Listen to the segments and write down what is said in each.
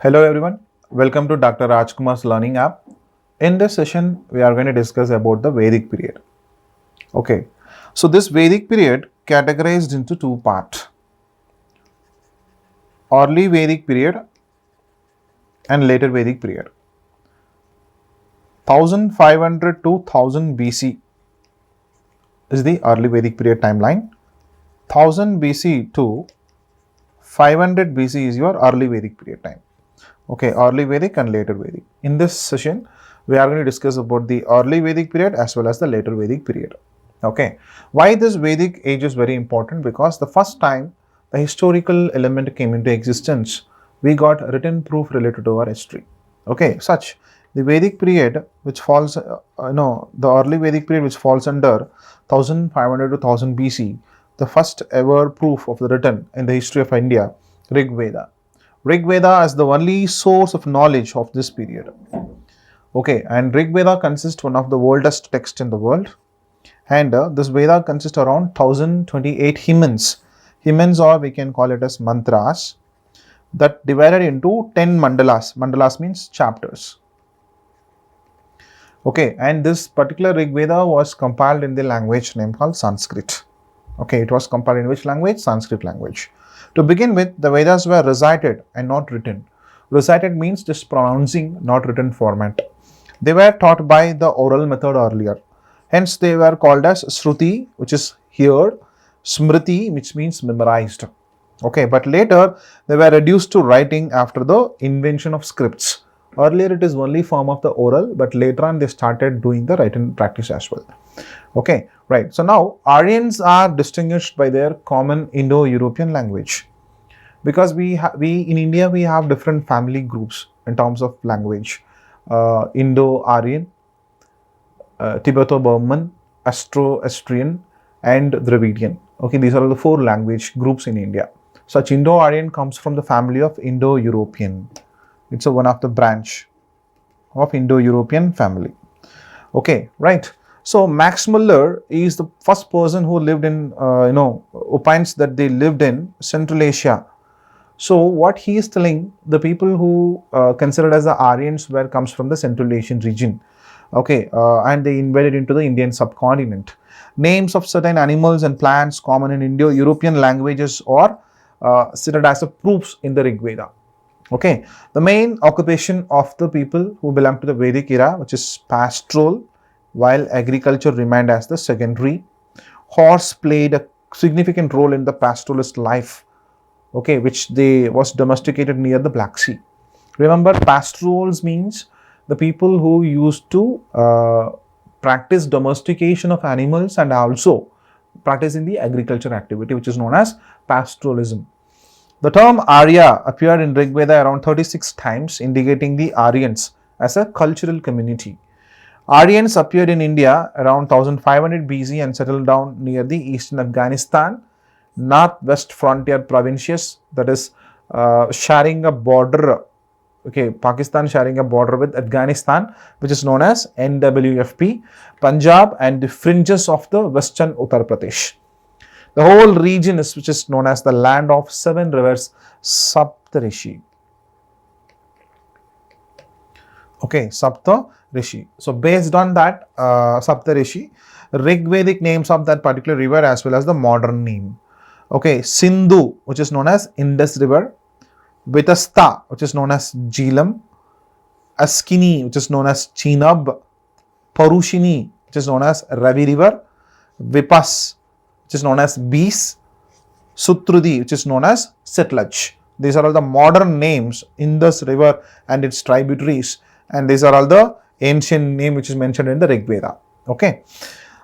Hello everyone, welcome to Dr. Rajkumar's Learning app. In this session, we are going to discuss about the Vedic period. Okay, so this Vedic period categorized into two parts: early Vedic period and later Vedic period. 1500 to 1000 BC is the early Vedic period timeline. 1000 BC to 500 BC is your early Vedic period time. Okay, early Vedic and later Vedic. In this session, we are going to discuss about the early Vedic period as well as the later Vedic period. Okay, why this Vedic age is very important? Because the first time the historical element came into existence, we got written proof related to our history. Okay, such the Vedic period which falls, the early Vedic period which falls under 1500 to 1000 BC, the first ever proof of the written in the history of India, Rig Veda. Rig Veda is the only source of knowledge of this period. Okay, and Rig Veda consists one of the oldest texts in the world, and this Veda consists around 1028 hymns. Hymns, or we can call it as mantras, that divided into 10 mandalas. Mandalas means chapters. Okay, and this particular Rig Veda was compiled in the language name called Sanskrit. Okay, it was compiled in which language? Sanskrit language. To begin with, the Vedas were recited and not written. Recited means just pronouncing, not written format. They were taught by the oral method earlier. Hence, they were called as Shruti, which is heard, Smriti, which means memorized. Okay, but later they were reduced to writing after the invention of scripts. Earlier, it is only form of the oral, but later on they started doing the written practice as well. Okay, right. So now Aryans are distinguished by their common Indo-European language, because we in India we have different family groups in terms of language: Indo-Aryan, Tibeto-Burman, Austro-Austrian, and Dravidian. Okay, these are the four language groups in India. Such Indo-Aryan comes from the family of Indo-European. It's one of the branch of Indo-European family. Okay, right. So Max Muller is the first person who lived in, opines that they lived in Central Asia. So what he is telling, the people who considered as the Aryans comes from the Central Asian region. Okay, and they invaded into the Indian subcontinent. Names of certain animals and plants common in Indo-European languages are cited as a proofs in the Rig Veda. Okay, the main occupation of the people who belong to the Vedic era, which is pastoral, while agriculture remained as the secondary. Horse played a significant role in the pastoralist life, okay, which they was domesticated near the Black Sea. Remember, pastorals means the people who used to practice domestication of animals and also practice in the agriculture activity, which is known as pastoralism. The term Arya appeared in Rig Veda around 36 times, indicating the Aryans as a cultural community. Aryans appeared in India around 1500 BC and settled down near the eastern Afghanistan, northwest frontier provinces, that is sharing a border. Okay, Pakistan sharing a border with Afghanistan, which is known as NWFP, Punjab, and the fringes of the western Uttar Pradesh. The whole region is which is known as the land of seven rivers, Saptarishi. Okay, Saptarishi. So based on that Saptarishi, Rig Vedic names of that particular river as well as the modern name. Okay, Sindhu, which is known as Indus River, Vitasta, which is known as Jhelum, Askini, which is known as Chenab, Parushini, which is known as Ravi River, Vipas, which is known as Beas, Sutrudi, which is known as Setlaj. These are all the modern names in this river and its tributaries, and these are all the ancient name which is mentioned in the Rig Veda. Okay,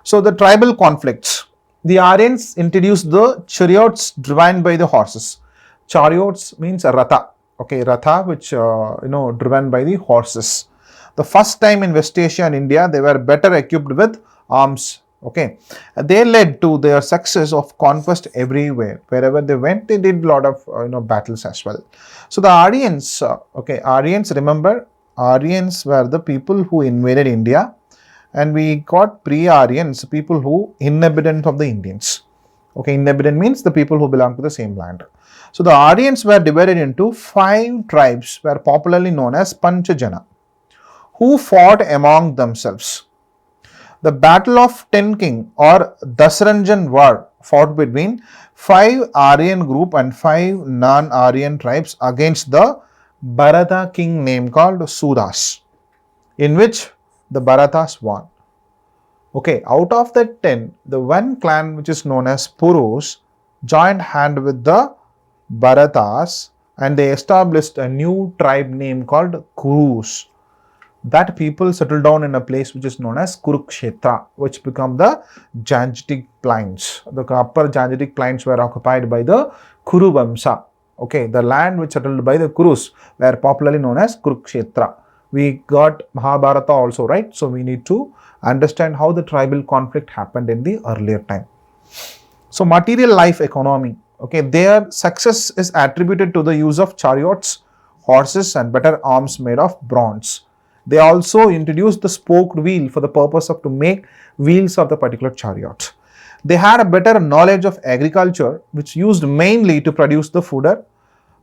so the tribal conflicts. The Aryans introduced the chariots driven by the horses. Chariots means ratha. Okay, ratha, which driven by the horses. The first time in West Asia and India, they were better equipped with arms. Okay, they led to their success of conquest everywhere. Wherever they went, they did a lot of battles as well. So the Aryans, Aryans, remember, Aryans were the people who invaded India, and we got pre-Aryans, people who inhabitant of the Indians. Okay, inhabitant means the people who belong to the same land. So the Aryans were divided into 5 tribes, were popularly known as Panchajana, who fought among themselves. The Battle of Ten King or Dasranjan War fought between 5 Aryan group and 5 non-Aryan tribes against the Bharata king name called Sudas, in which the Bharatas won. Okay, out of the 10, the one clan which is known as Purus joined hand with the Bharatas and they established a new tribe name called Kurus. That people settled down in a place which is known as Kurukshetra, which become the Gangetic Plains. The upper Gangetic Plains were occupied by the Kuru Vamsa. Okay, the land which settled by the Kurus were popularly known as Kurukshetra. We got Mahabharata also, right? So we need to understand how the tribal conflict happened in the earlier time. So material life economy. Okay, their success is attributed to the use of chariots, horses and better arms made of bronze. They also introduced the spoked wheel for the purpose of to make wheels of the particular chariot. They had a better knowledge of agriculture, which used mainly to produce the fodder.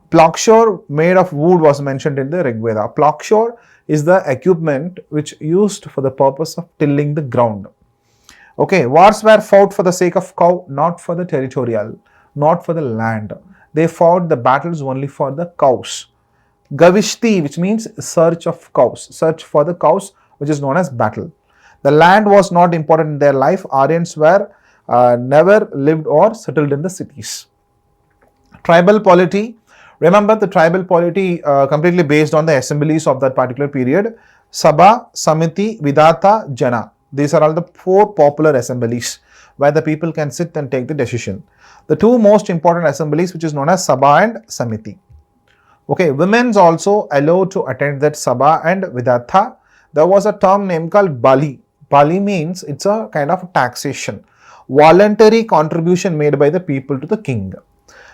Plowshare made of wood was mentioned in the Rig Veda. Plowshare is the equipment which used for the purpose of tilling the ground. Okay, wars were fought for the sake of cow, not for the territorial, not for the land. They fought the battles only for the cows. Gavishti, which means search of cows, search for the cows, which is known as battle. The land was not important in their life. Aryans were never lived or settled in the cities. Tribal polity. Remember the tribal polity completely based on the assemblies of that particular period. Sabha, Samiti, Vidata, Jana. These are all the 4 popular assemblies where the people can sit and take the decision. The 2 most important assemblies which is known as Sabha and Samiti. Okay, women's also allowed to attend that Sabha and Vidata. There was a term named called Bali. Bali means it's a kind of taxation, voluntary contribution made by the people to the king.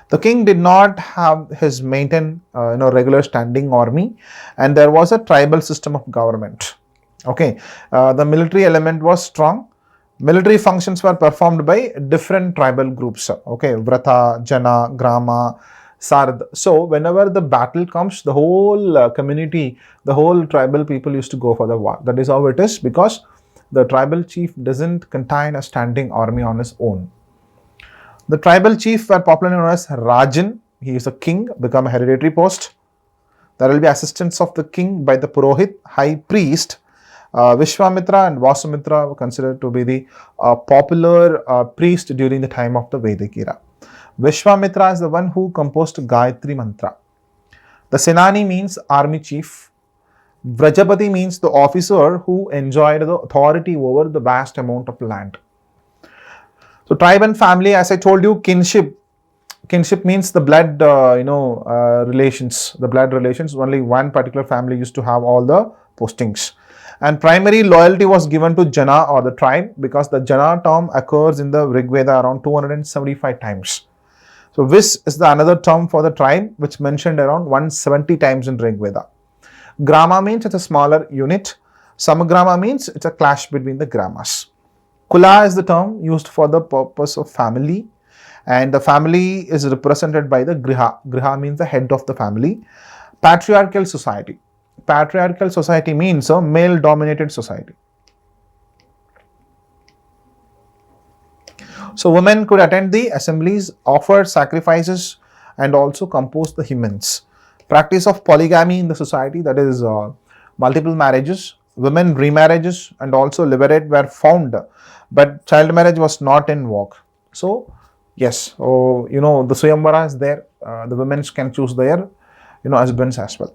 The king did not have his maintain regular standing army, and there was a tribal system of government. Okay, the military element was strong. Military functions were performed by different tribal groups. Okay, Vrata, Jana, Grama, Sard. So whenever the battle comes, the whole community, the whole tribal people used to go for the war. That is how it is, because the tribal chief doesn't contain a standing army on his own. The tribal chief were popularly known as Rajan. He is a king, become a hereditary post. There will be assistance of the king by the Purohit, high priest. Vishwamitra and Vasumitra were considered to be the popular priest during the time of the Vedic era. Vishwamitra is the one who composed Gayatri Mantra. The Senani means army chief. Vrajapati means the officer who enjoyed the authority over the vast amount of land. So tribe and family, as I told you, kinship. Kinship means the blood, relations. The blood relations. Only one particular family used to have all the postings. And primary loyalty was given to Jana or the tribe, because the Jana term occurs in the Rig Veda around 275 times. So this is the another term for the tribe, which mentioned around 170 times in Rig Veda. Grama means it's a smaller unit. Samagrama means it's a clash between the gramas. Kula is the term used for the purpose of family, and the family is represented by the Griha. Griha means the head of the family. Patriarchal society. Patriarchal society means a male-dominated society. So women could attend the assemblies, offer sacrifices, and also compose the hymns. Practice of polygamy in the society, that is multiple marriages, women remarriages, and also liberate were found, but child marriage was not in vogue. So yes, the Swayamvara is there. The women can choose their husbands as well.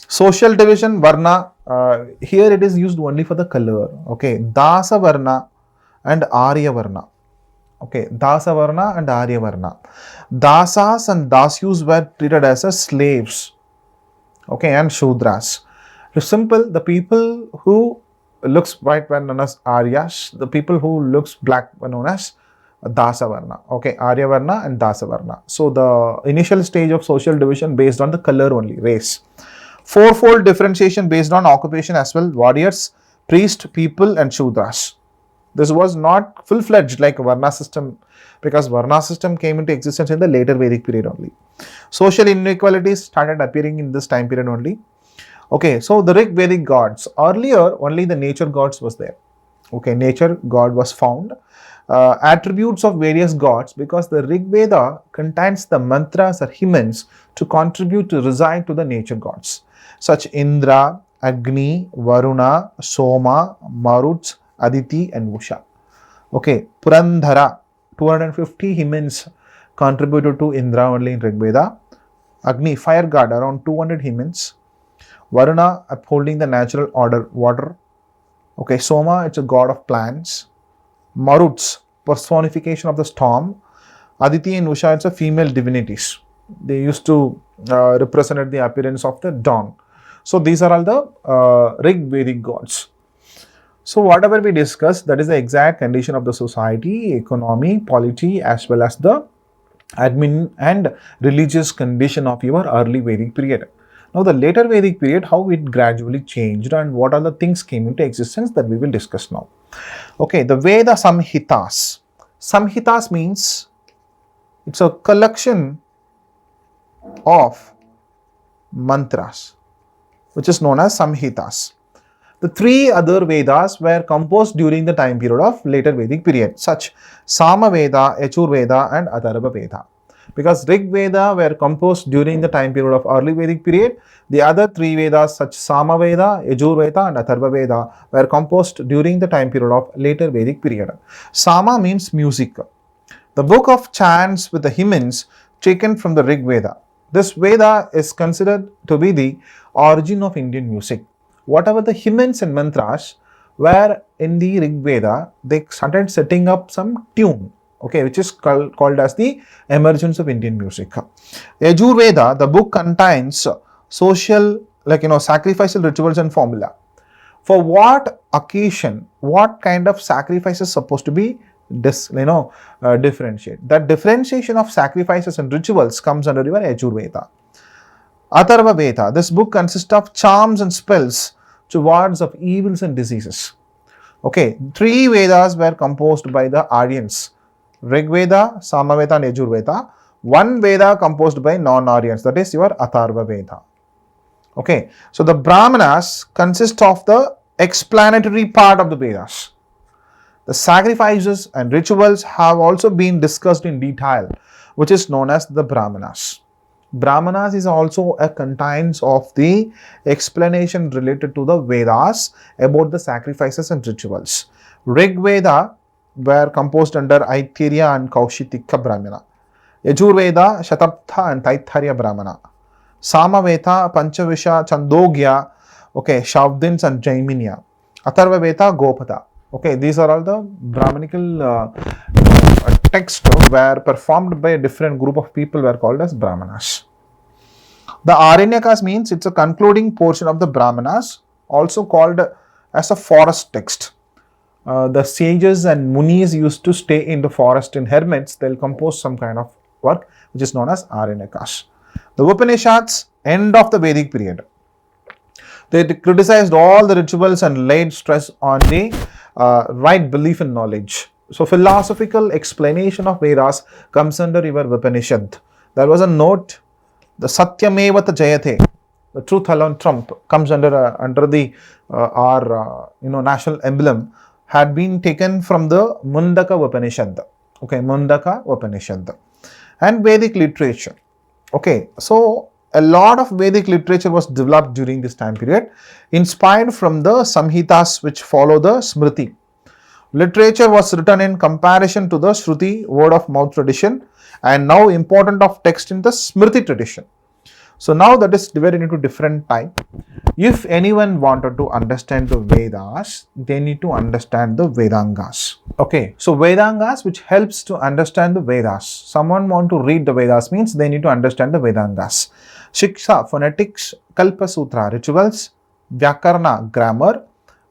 Social division, Varna, here it is used only for the color. Okay, Dasa Varna and Arya Varna. Okay, Dasa Varna and Arya Varna. Dasas and Dasyus were treated as slaves. Okay, and Shudras. It's simple, the people who looks white were known as Aryas. The people who looks black were known as Dasa Varna. Okay, Arya Varna and Dasa Varna. So the initial stage of social division based on the color only, race. Fourfold differentiation based on occupation as well, warriors, priest, people and Shudras. This was not full-fledged like Varna system, because Varna system came into existence in the later Vedic period only. Social inequalities started appearing in this time period only. Okay, so the Rig Vedic gods, earlier only the nature gods was there. Okay, nature god was found. Attributes of various gods, because the Rig Veda contains the mantras or hymns to contribute to reside to the nature gods, such Indra, Agni, Varuna, Soma, Maruts, Aditi and Usha. Okay, Purandhara, 250 hymns contributed to Indra only in Rig Veda. Agni, fire god, around 200 hymns. Varuna, upholding the natural order, water. Okay, Soma, it's a god of plants. Maruts, personification of the storm. Aditi and Usha, it's a female divinities. They used to represent the appearance of the dawn. So these are all the Rig Vedic gods. So whatever we discussed, that is the exact condition of the society, economy, polity, as well as the admin and religious condition of your early Vedic period. Now the later Vedic period, how it gradually changed and what are the things came into existence, that we will discuss now. Okay, the Veda Samhitas. Samhitas means it's a collection of mantras, which is known as Samhitas. The three other Vedas were composed during the time period of later Vedic period, such Sama Veda, Yajur Veda and Atharva Veda. Because Rig Veda were composed during the time period of early Vedic period, the other three Vedas such Sama Veda, Yajur Veda and Atharva Veda were composed during the time period of later Vedic period. Sama means music. The book of chants with the hymns taken from the Rig Veda. This Veda is considered to be the origin of Indian music. Whatever the hymns and mantras were in the Rig Veda, they started setting up some tune, okay, which is called as the emergence of Indian music. Yajur Veda, the book contains social, sacrificial rituals and formula. For what occasion, what kind of sacrifice is supposed to be differentiate. That differentiation of sacrifices and rituals comes under your Yajur Veda. Atharva Veda, this book consists of charms and spells to wards of evils and diseases. Okay, three Vedas were composed by the Aryans. Rig Veda, Sama Veda and Yajur Veda. One Veda composed by non-Aryans, that is your Atharva Veda. Okay, so the Brahmanas consist of the explanatory part of the Vedas. The sacrifices and rituals have also been discussed in detail, which is known as the Brahmanas. Brahmanas is also a contains of the explanation related to the Vedas about the sacrifices and rituals. Rig Veda were composed under Aitharya and Kaushitika Brahmana. Yajur Veda, Shatabdha and Taitharya Brahmana. Sama Veda, Panchavisha, Chandogya, okay, Shavdins and Jaiminya. Atharva Veda, Gopada. Okay, these are all the Brahmanical texts were performed by a different group of people were called as Brahmanas. The Aranyakas means it's a concluding portion of the Brahmanas, also called as a forest text. The sages and munis used to stay in the forest in hermits. They'll compose some kind of work which is known as Aranyakas. The Upanishads, end of the Vedic period. They criticized all the rituals and laid stress on the right belief and knowledge. So philosophical explanation of Vedas comes under your Upanishad. There was a note, the Satyameva Jayate, the truth alone trump, comes under the our national emblem, had been taken from the Mundaka Upanishad. Okay, Mundaka Upanishad. And Vedic literature. Okay, so a lot of Vedic literature was developed during this time period, inspired from the Samhitas which follow the Smriti. Literature was written in comparison to the Shruti, word of mouth tradition, and now important of text in the Smriti tradition. So now that is divided into different type. If anyone wanted to understand the Vedas, they need to understand the Vedangas. Okay, so Vedangas which helps to understand the Vedas. Someone want to read the Vedas means they need to understand the Vedangas. Shiksha, phonetics, Kalpa Sutra, rituals, Vyakarna, grammar,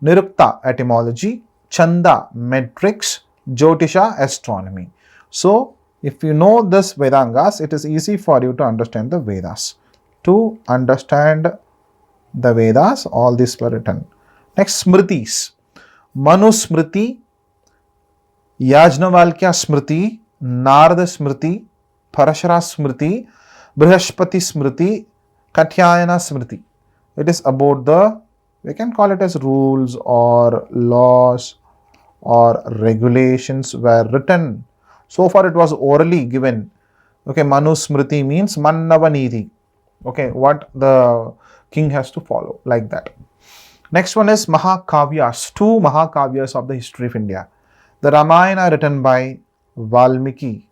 Nirukta, etymology, Chanda, metrics, Jyotisha, astronomy. So if you know this Vedangas, it is easy for you to understand the Vedas. To understand the Vedas, all these were written. Next, Smritis. Manu Smriti, Yajnavalkya Smriti, Narada Smriti, Parashara Smriti, Brihaspati Smriti, Katyayana Smriti. It is about the, we can call it as rules or laws or regulations were written. So far it was orally given. Okay, Manu Smriti means Mannava Nidhi. Okay, what the king has to follow, like that. Next one is Maha Kavyas, two Maha Kavyas of the history of India. The Ramayana written by Valmiki,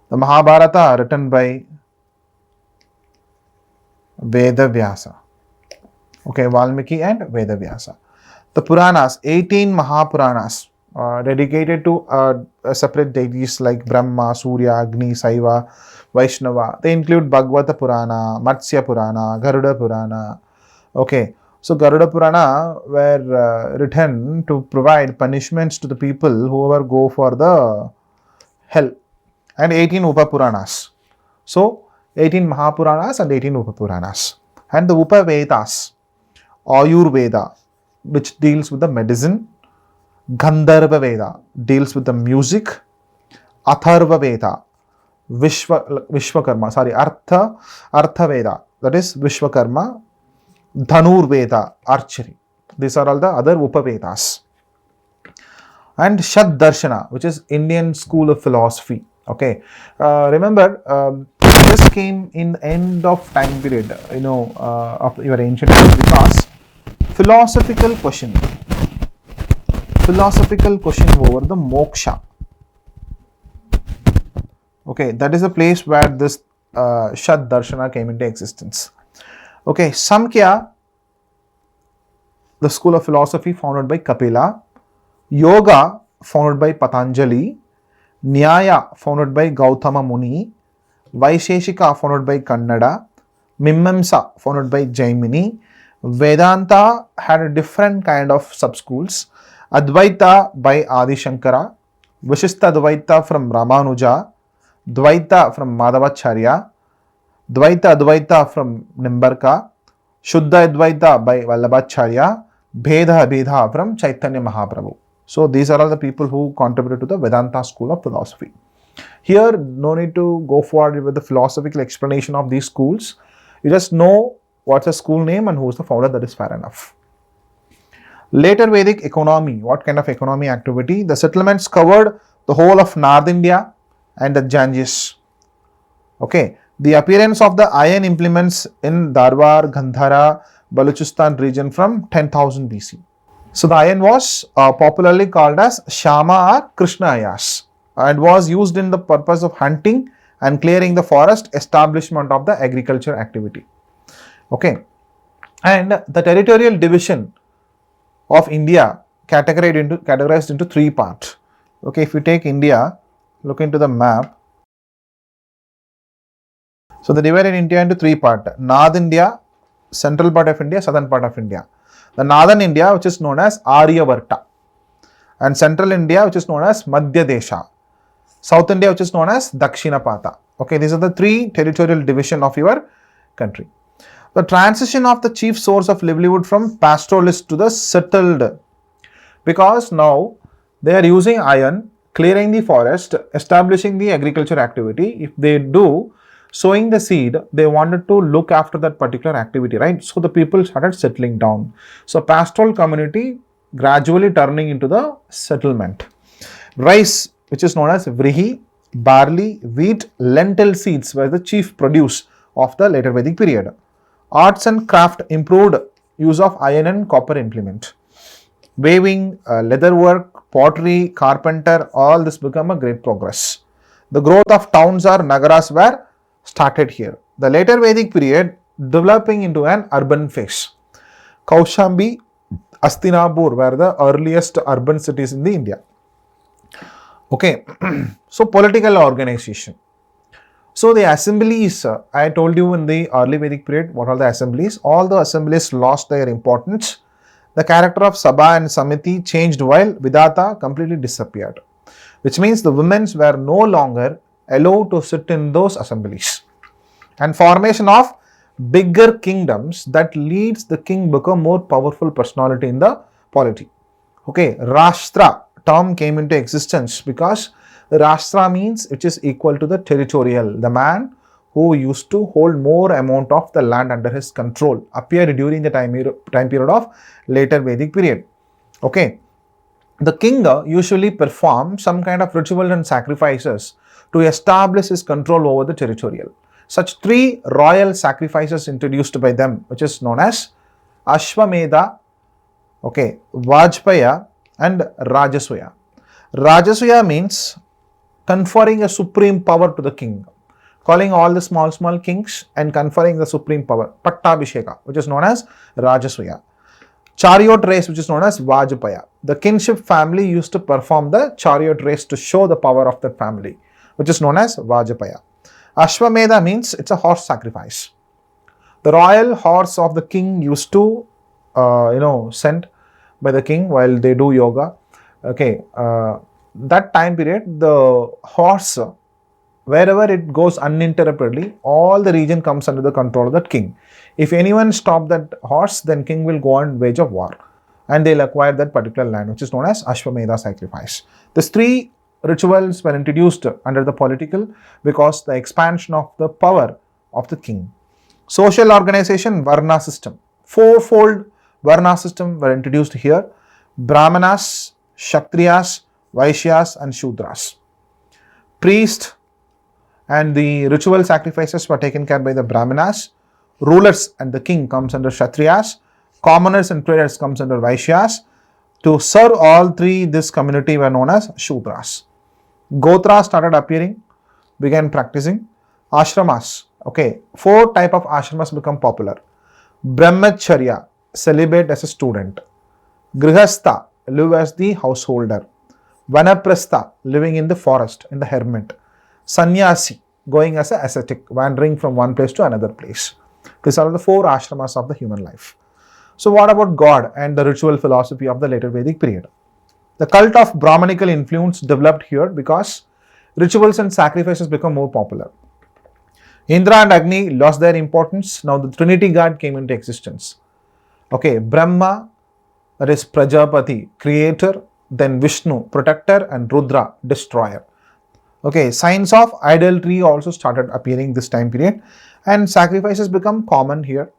the Mahabharata written by Vedavyasa. Okay, Valmiki and Vedavyasa. The Puranas, 18 Mahapuranas, dedicated to separate deities like Brahma, Surya, Agni, Saiva, Vaishnava. They include Bhagavata Purana, Matsya Purana, Garuda Purana. Okay, so Garuda Purana were written to provide punishments to the people who ever go for the hell, and 18 Upapuranas. So 18 Mahapuranas and 18 Upapuranas. And the Upavedas, Ayurveda, which deals with the medicine, Gandharva Veda deals with the music, Atharva Veda, Artha Veda, that is Vishwakarma, Dhanur Veda, archery. These are all the other Upavedas. And Shad Darshana, which is Indian school of philosophy. Okay, remember this came in the end of time period, of your ancient times, because philosophical question over the moksha. Okay, that is a place where this Shad Darshana came into existence. Okay, Samkhya, the school of philosophy founded by Kapila, Yoga founded by Patanjali, Nyaya founded by Gautama Muni, Vaisheshika founded by Kannada, Mimamsa founded by Jaimini, Vedanta had a different kind of sub-schools, Advaita by Adi Shankara, Vishista Advaita from Ramanuja, Dvaita from Madhavacharya, Dvaita Advaita from Nimbarka, Shuddha Advaita by Vallabhacharya, Bheda Abheda from Chaitanya Mahaprabhu. So these are all the people who contributed to the Vedanta school of philosophy. Here, no need to go forward with the philosophical explanation of these schools. You just know what's the school name and who's the founder, that is fair enough. Later Vedic economy, what kind of economy activity? The settlements covered the whole of North India and the Ganges. Okay, the appearance of the iron implements in Dharwar, Gandhara, Baluchistan region from 10,000 BC. So the iron was popularly called as Shama or Krishna Ayas, and was used in the purpose of hunting and clearing the forest, establishment of the agriculture activity. Okay, and the territorial division of India categorized into three parts. Okay, if you take India, look into the map. So they divided India into three parts: North India, central part of India, southern part of India. The northern India, which is known as Aryavarta, and central India, which is known as Madhya Desha, South India, which is known as Dakshinapata. Okay, these are the three territorial division of your country. The transition of the chief source of livelihood from pastoralist to the settled, because now they are using iron, clearing the forest, establishing the agriculture activity. If they do sowing the seed, they wanted to look after that particular activity, right? So the people started settling down. So pastoral community gradually turning into the settlement. Rice, which is known as vrihi, barley, wheat, lentil seeds were the chief produce of the later Vedic period. Arts and craft improved use of iron and copper implement. Weaving, leatherwork, pottery, carpenter, all this become a great progress. The growth of towns or nagaras were started here. The later Vedic period developing into an urban phase. Kaushambi, Hastinapur were the earliest urban cities in the India. Okay, so political organization. So the assemblies, I told you in the early Vedic period, what are the assemblies? All the assemblies lost their importance. The character of Sabha and Samiti changed while Vidata completely disappeared, which means the women were no longer allowed to sit in those assemblies. And formation of bigger kingdoms that leads the king become more powerful personality in the polity. Okay, Rashtra, term came into existence because Rashtra means which is equal to the territorial. The man who used to hold more amount of the land under his control appeared during the time period of later Vedic period. Okay. The king usually performs some kind of ritual and sacrifices to establish his control over the territorial. Such three royal sacrifices introduced by them, which is known as Ashwamedha, okay, Vajpaya and Rajasuya. Rajasuya means conferring a supreme power to the king, calling all the small kings and conferring the supreme power, Pattabhisheka, which is known as Rajasuya. Chariot race, which is known as Vajpaya. The kinship family used to perform the chariot race to show the power of that family, which is known as Vajpaya. Ashwamedha means it's a horse sacrifice. The royal horse of the king used to, sent by the king while they do yoga. Okay, that time period, the horse, wherever it goes uninterruptedly, all the region comes under the control of that king. If anyone stop that horse, then king will go on wage of war and they'll acquire that particular land, which is known as Ashwamedha sacrifice. These three rituals were introduced under the political because the expansion of the power of the king. Social organization, Varna system. Fourfold Varna system were introduced here. Brahmanas, Kshatriyas, Vaishyas and Shudras. Priest and the ritual sacrifices were taken care by the Brahmanas. Rulers and the king comes under Kshatriyas. Commoners and traders comes under Vaishyas. To serve all three, this community were known as Shudras. Gotra started appearing, began practicing. Ashramas, okay, 4 type of ashramas become popular. Brahmacharya, celibate as a student. Grihastha, live as the householder. Vanaprastha, living in the forest, in the hermit. Sannyasi, going as an ascetic, wandering from one place to another place. These are the 4 ashramas of the human life. So what about God and the ritual philosophy of the later Vedic period? The cult of Brahmanical influence developed here because rituals and sacrifices become more popular. Indra and Agni lost their importance. Now the Trinity God came into existence. Okay, Brahma, that is Prajapati, creator, then Vishnu, protector, and Rudra, destroyer. Okay, signs of idolatry also started appearing this time period and sacrifices become common here.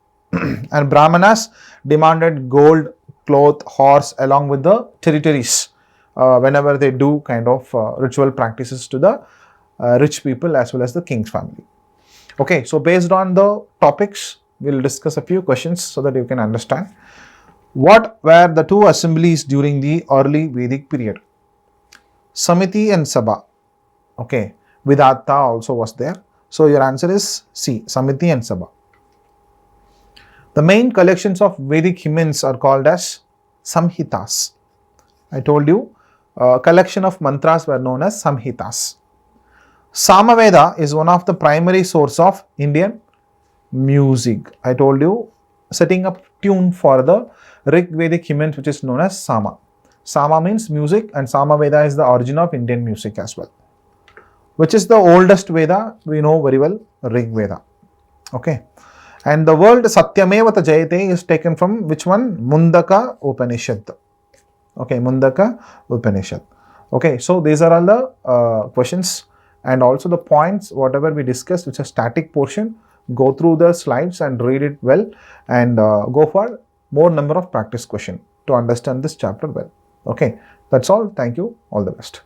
And Brahmanas demanded gold, cloth, horse along with the territories whenever they do kind of ritual practices to the rich people as well as the king's family. Okay, so based on the topics, we'll discuss a few questions so that you can understand. What were the 2 assemblies during the early Vedic period? Samiti and Sabha. Okay, Vidatta also was there. So your answer is C, Samiti and Sabha. The main collections of Vedic hymns are called as Samhitas. I told you, collection of mantras were known as Samhitas. Samaveda is one of the primary source of Indian music. I told you, setting up tune for the Rig Vedic hymns, which is known as Sama. Sama means music and Samaveda is the origin of Indian music as well. Which is the oldest Veda? We know very well, Rig Veda. Okay. And the word Satyamevata Jayate is taken from which one? Mundaka Upanishad. Okay, Mundaka Upanishad. Okay, so these are all the questions and also the points, whatever we discussed, which is static portion. Go through the slides and read it well and go for more number of practice questions to understand this chapter well. Okay, that's all. Thank you. All the best.